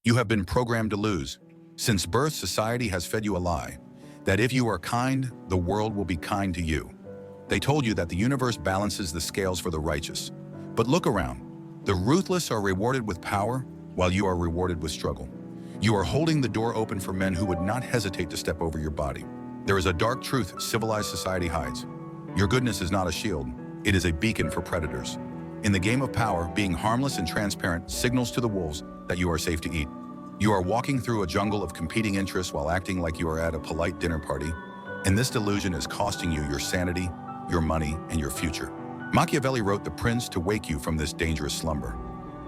You have been programmed to lose. Since birth, society has fed you a lie, that if you are kind, the world will be kind to you. They told you that the universe balances the scales for the righteous. But look around. The ruthless are rewarded with power, while you are rewarded with struggle. You are holding the door open for men who would not hesitate to step over your body. There is a dark truth civilized society hides. Your goodness is not a shield. It is a beacon for predators. In the game of power, being harmless and transparent signals to the wolves that you are safe to eat. You are walking through a jungle of competing interests while acting like you are at a polite dinner party, and this delusion is costing you your sanity, your money, and your future. Machiavelli wrote The Prince to wake you from this dangerous slumber.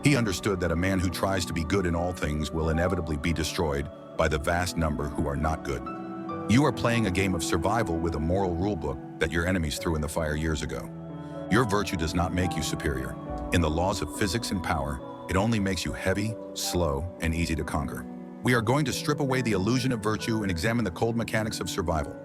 He understood that a man who tries to be good in all things will inevitably be destroyed by the vast number who are not good. You are playing a game of survival with a moral rulebook that your enemies threw in the fire years ago. Your virtue does not make you superior. In the laws of physics and power, it only makes you heavy, slow, and easy to conquer. We are going to strip away the illusion of virtue and examine the cold mechanics of survival.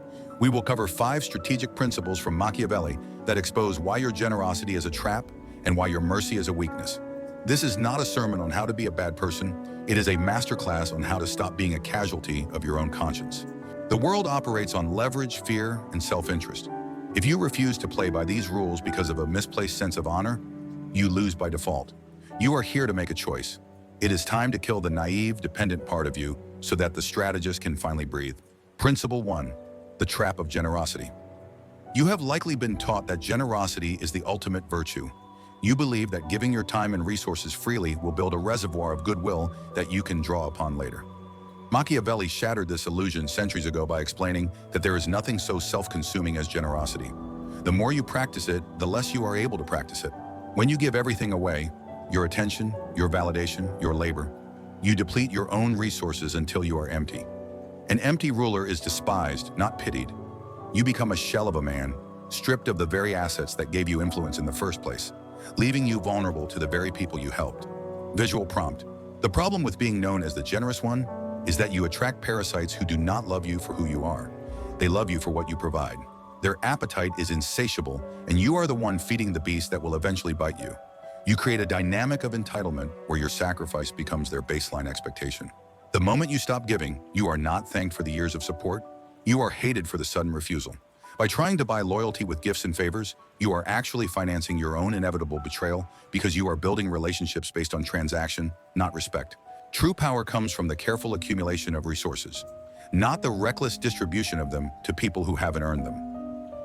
We will cover 5 strategic principles from Machiavelli that expose why your generosity is a trap and why your mercy is a weakness. This is not a sermon on how to be a bad person. It is a masterclass on how to stop being a casualty of your own conscience. The world operates on leverage, fear, and self-interest. If you refuse to play by these rules because of a misplaced sense of honor, you lose by default. You are here to make a choice. It is time to kill the naive, dependent part of you so that the strategist can finally breathe. Principle 1. The trap of generosity. You have likely been taught that generosity is the ultimate virtue. You believe that giving your time and resources freely will build a reservoir of goodwill that you can draw upon later. Machiavelli shattered this illusion centuries ago by explaining that there is nothing so self-consuming as generosity. The more you practice it, the less you are able to practice it. When you give everything away, your attention, your validation, your labor, you deplete your own resources until you are empty. An empty ruler is despised, not pitied. You become a shell of a man, stripped of the very assets that gave you influence in the first place, leaving you vulnerable to the very people you helped. Visual prompt. The problem with being known as the generous one is that you attract parasites who do not love you for who you are. They love you for what you provide. Their appetite is insatiable, and you are the one feeding the beast that will eventually bite you. You create a dynamic of entitlement where your sacrifice becomes their baseline expectation. The moment you stop giving, you are not thanked for the years of support. You are hated for the sudden refusal. By trying to buy loyalty with gifts and favors, you are actually financing your own inevitable betrayal because you are building relationships based on transaction, not respect. True power comes from the careful accumulation of resources, not the reckless distribution of them to people who haven't earned them.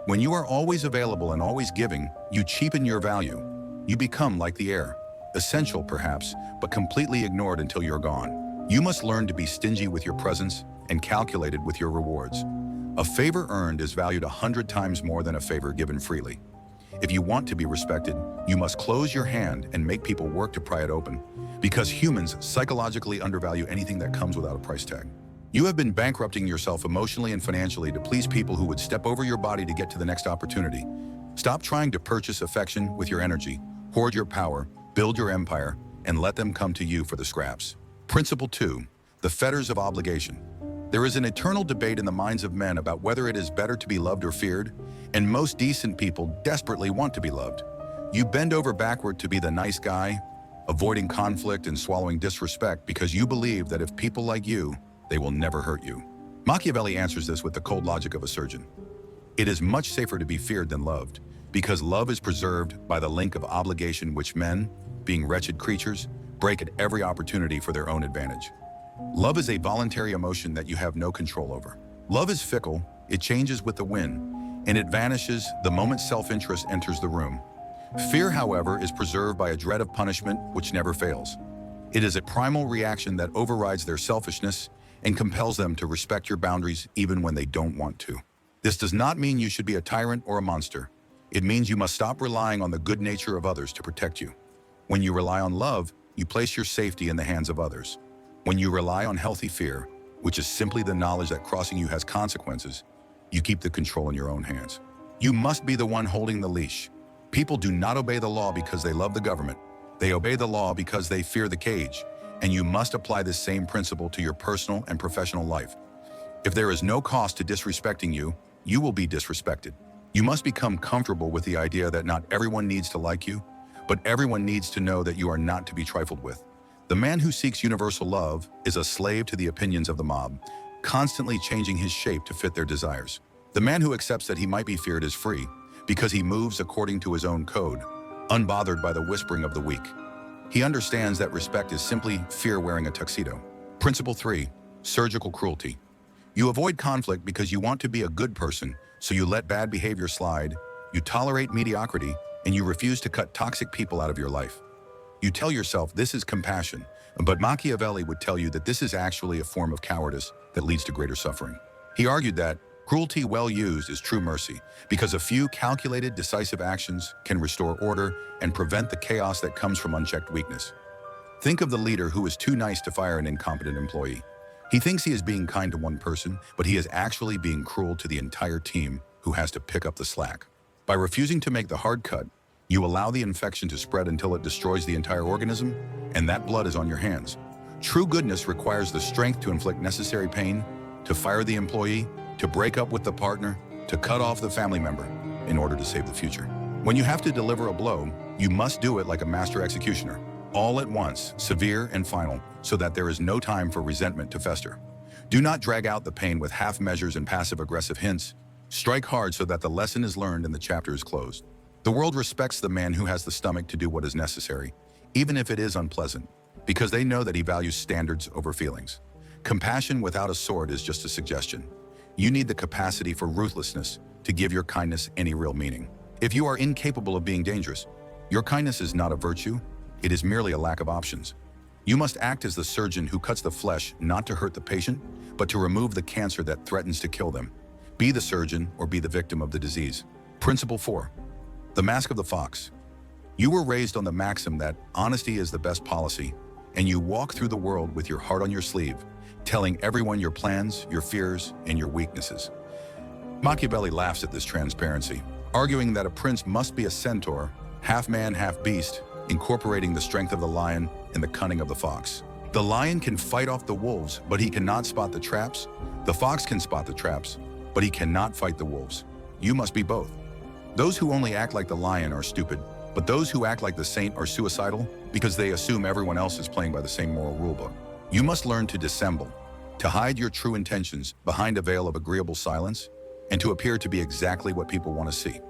When you are always available and always giving, you cheapen your value. You become like the air, essential perhaps, but completely ignored until you're gone. You must learn to be stingy with your presence and calculated with your rewards. A favor earned is valued 100 times more than a favor given freely. If you want to be respected, you must close your hand and make people work to pry it open, because humans psychologically undervalue anything that comes without a price tag. You have been bankrupting yourself emotionally and financially to please people who would step over your body to get to the next opportunity. Stop trying to purchase affection with your energy. Hoard your power, build your empire, and let them come to you for the scraps. Principle 2. The Fetters of Obligation. There is an eternal debate in the minds of men about whether it is better to be loved or feared, and most decent people desperately want to be loved. You bend over backward to be the nice guy, avoiding conflict and swallowing disrespect because you believe that if people like you, they will never hurt you. Machiavelli answers this with the cold logic of a surgeon. It is much safer to be feared than loved, because love is preserved by the link of obligation which men, being wretched creatures, break at every opportunity for their own advantage. Love is a voluntary emotion that you have no control over. Love is fickle, it changes with the wind, and it vanishes the moment self-interest enters the room. Fear, however, is preserved by a dread of punishment which never fails. It is a primal reaction that overrides their selfishness and compels them to respect your boundaries even when they don't want to. This does not mean you should be a tyrant or a monster. It means you must stop relying on the good nature of others to protect you. When you rely on love, you place your safety in the hands of others. When you rely on healthy fear, which is simply the knowledge that crossing you has consequences, you keep the control in your own hands. You must be the one holding the leash. People do not obey the law because they love the government. They obey the law because they fear the cage, and you must apply this same principle to your personal and professional life. If there is no cost to disrespecting you, you will be disrespected. You must become comfortable with the idea that not everyone needs to like you, but everyone needs to know that you are not to be trifled with. The man who seeks universal love is a slave to the opinions of the mob, constantly changing his shape to fit their desires. The man who accepts that he might be feared is free because he moves according to his own code, unbothered by the whispering of the weak. He understands that respect is simply fear wearing a tuxedo. Principle 3. Surgical cruelty. You avoid conflict because you want to be a good person, so you let bad behavior slide, you tolerate mediocrity, and you refuse to cut toxic people out of your life. You tell yourself this is compassion, but Machiavelli would tell you that this is actually a form of cowardice that leads to greater suffering. He argued that cruelty well used is true mercy, because a few calculated, decisive actions can restore order and prevent the chaos that comes from unchecked weakness. Think of the leader who is too nice to fire an incompetent employee. He thinks he is being kind to one person, but he is actually being cruel to the entire team who has to pick up the slack. By refusing to make the hard cut, you allow the infection to spread until it destroys the entire organism, and that blood is on your hands. True goodness requires the strength to inflict necessary pain, to fire the employee, to break up with the partner, to cut off the family member in order to save the future. When you have to deliver a blow, you must do it like a master executioner, all at once, severe and final, so that there is no time for resentment to fester. Do not drag out the pain with half measures and passive-aggressive hints. Strike hard so that the lesson is learned and the chapter is closed. The world respects the man who has the stomach to do what is necessary, even if it is unpleasant, because they know that he values standards over feelings. Compassion without a sword is just a suggestion. You need the capacity for ruthlessness to give your kindness any real meaning. If you are incapable of being dangerous, your kindness is not a virtue, it is merely a lack of options. You must act as the surgeon who cuts the flesh not to hurt the patient, but to remove the cancer that threatens to kill them. Be the surgeon or be the victim of the disease. Principle 4. The mask of the fox. You were raised on the maxim that honesty is the best policy, and you walk through the world with your heart on your sleeve, telling everyone your plans, your fears, and your weaknesses. Machiavelli laughs at this transparency, arguing that a prince must be a centaur, half man, half beast, incorporating the strength of the lion and the cunning of the fox. The lion can fight off the wolves, but he cannot spot the traps. The fox can spot the traps, but he cannot fight the wolves. You must be both. Those who only act like the lion are stupid, but those who act like the saint are suicidal because they assume everyone else is playing by the same moral rulebook. You must learn to dissemble, to hide your true intentions behind a veil of agreeable silence, and to appear to be exactly what people want to see.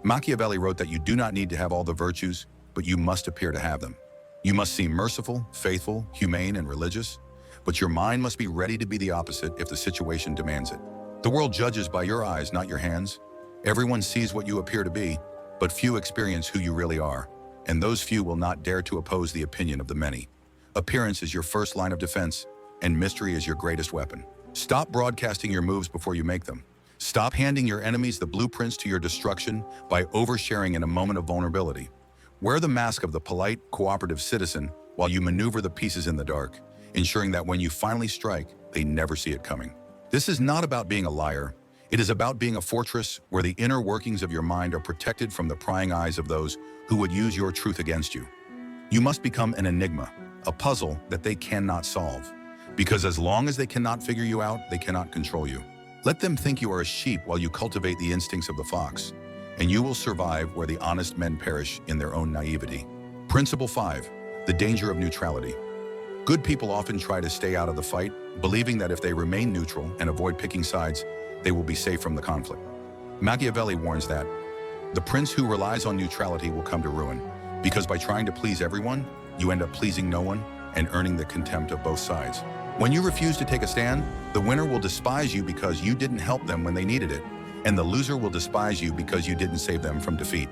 Machiavelli wrote that you do not need to have all the virtues, but you must appear to have them. You must seem merciful, faithful, humane, and religious, but your mind must be ready to be the opposite if the situation demands it. The world judges by your eyes, not your hands. Everyone sees what you appear to be, but few experience who you really are, and those few will not dare to oppose the opinion of the many. Appearance is your first line of defense, and mystery is your greatest weapon. Stop broadcasting your moves before you make them. Stop handing your enemies the blueprints to your destruction by oversharing in a moment of vulnerability. Wear the mask of the polite, cooperative citizen while you maneuver the pieces in the dark, ensuring that when you finally strike, they never see it coming. This is not about being a liar. It is about being a fortress where the inner workings of your mind are protected from the prying eyes of those who would use your truth against you. You must become an enigma, a puzzle that they cannot solve, because as long as they cannot figure you out, they cannot control you. Let them think you are a sheep while you cultivate the instincts of the fox, and you will survive where the honest men perish in their own naivety. Principle 5. The danger of neutrality. Good people often try to stay out of the fight, believing that if they remain neutral and avoid picking sides, they will be safe from the conflict. Machiavelli warns that the prince who relies on neutrality will come to ruin, because by trying to please everyone, you end up pleasing no one and earning the contempt of both sides. When you refuse to take a stand, the winner will despise you because you didn't help them when they needed it, and the loser will despise you because you didn't save them from defeat.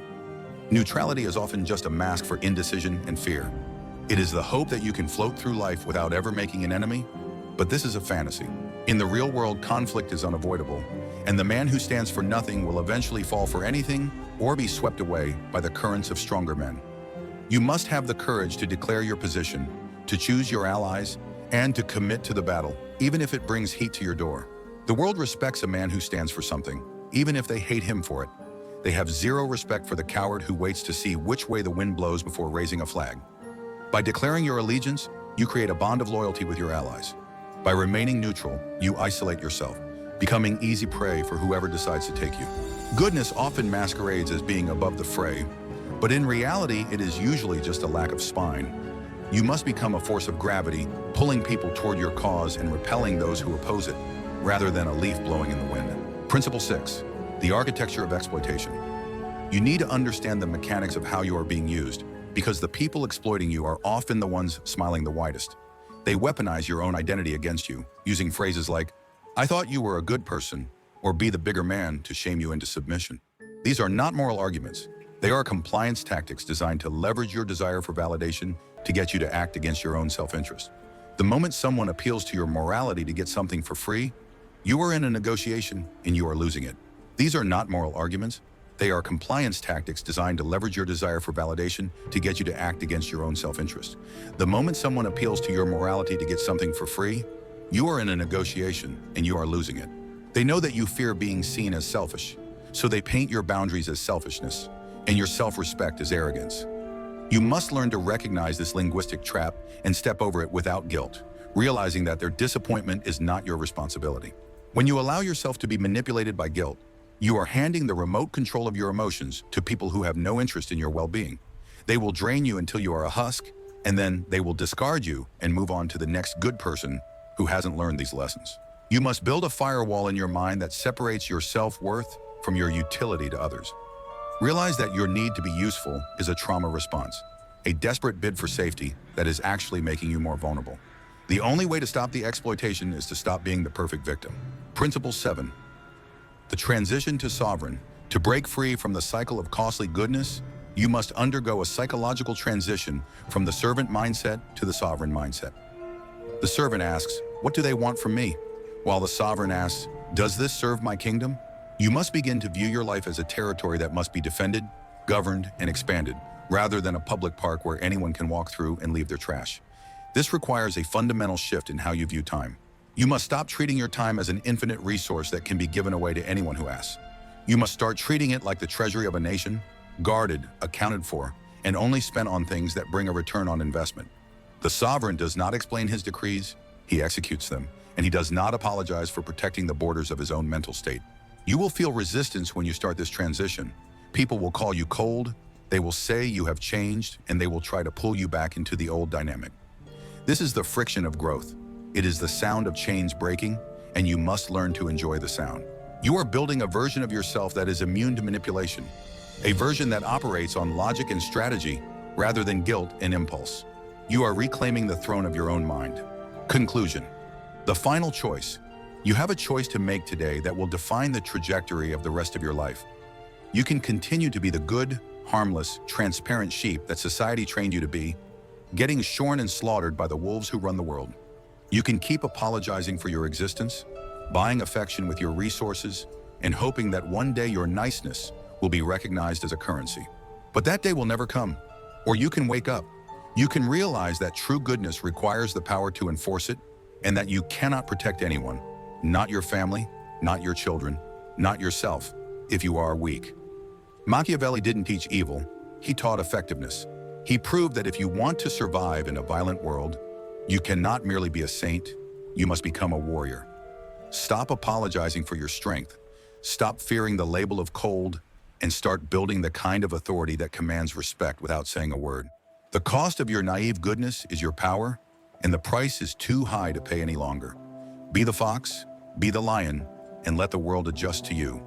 Neutrality is often just a mask for indecision and fear. It is the hope that you can float through life without ever making an enemy, but this is a fantasy. In the real world, conflict is unavoidable, and the man who stands for nothing will eventually fall for anything or be swept away by the currents of stronger men. You must have the courage to declare your position, to choose your allies, and to commit to the battle, even if it brings heat to your door. The world respects a man who stands for something, even if they hate him for it. They have zero respect for the coward who waits to see which way the wind blows before raising a flag. By declaring your allegiance, you create a bond of loyalty with your allies. By remaining neutral, you isolate yourself, becoming easy prey for whoever decides to take you. Goodness often masquerades as being above the fray, but in reality, it is usually just a lack of spine. You must become a force of gravity, pulling people toward your cause and repelling those who oppose it, rather than a leaf blowing in the wind. Principle 6. The architecture of exploitation. You need to understand the mechanics of how you are being used, because the people exploiting you are often the ones smiling the widest. They weaponize your own identity against you, using phrases like, "I thought you were a good person," or "be the bigger man," to shame you into submission. These are not moral arguments. They are compliance tactics designed to leverage your desire for validation to get you to act against your own self-interest. The moment someone appeals to your morality to get something for free, you are in a negotiation and you are losing it. These are not moral arguments. They are compliance tactics designed to leverage your desire for validation to get you to act against your own self-interest. The moment someone appeals to your morality to get something for free, you are in a negotiation and you are losing it. They know that you fear being seen as selfish, so they paint your boundaries as selfishness and your self-respect as arrogance. You must learn to recognize this linguistic trap and step over it without guilt, realizing that their disappointment is not your responsibility. When you allow yourself to be manipulated by guilt, you are handing the remote control of your emotions to people who have no interest in your well-being. They will drain you until you are a husk, and then they will discard you and move on to the next good person who hasn't learned these lessons. You must build a firewall in your mind that separates your self-worth from your utility to others. Realize that your need to be useful is a trauma response, a desperate bid for safety that is actually making you more vulnerable. The only way to stop the exploitation is to stop being the perfect victim. Principle 7. The transition to sovereign. To break free from the cycle of costly goodness, you must undergo a psychological transition from the servant mindset to the sovereign mindset. The servant asks, "What do they want from me?" While the sovereign asks, "Does this serve my kingdom?" You must begin to view your life as a territory that must be defended, governed, and expanded, rather than a public park where anyone can walk through and leave their trash. This requires a fundamental shift in how you view time. You must stop treating your time as an infinite resource that can be given away to anyone who asks. You must start treating it like the treasury of a nation, guarded, accounted for, and only spent on things that bring a return on investment. The sovereign does not explain his decrees, he executes them, and he does not apologize for protecting the borders of his own mental state. You will feel resistance when you start this transition. People will call you cold, they will say you have changed, and they will try to pull you back into the old dynamic. This is the friction of growth. It is the sound of chains breaking, and you must learn to enjoy the sound. You are building a version of yourself that is immune to manipulation, a version that operates on logic and strategy rather than guilt and impulse. You are reclaiming the throne of your own mind. Conclusion. The final choice. You have a choice to make today that will define the trajectory of the rest of your life. You can continue to be the good, harmless, transparent sheep that society trained you to be, getting shorn and slaughtered by the wolves who run the world. You can keep apologizing for your existence, buying affection with your resources, and hoping that one day your niceness will be recognized as a currency. But that day will never come. Or you can wake up. You can realize that true goodness requires the power to enforce it, and that you cannot protect anyone, not your family, not your children, not yourself, if you are weak. Machiavelli didn't teach evil, he taught effectiveness. He proved that if you want to survive in a violent world, you cannot merely be a saint, you must become a warrior. Stop apologizing for your strength, stop fearing the label of cold, and start building the kind of authority that commands respect without saying a word. The cost of your naive goodness is your power, and the price is too high to pay any longer. Be the fox, be the lion, and let the world adjust to you.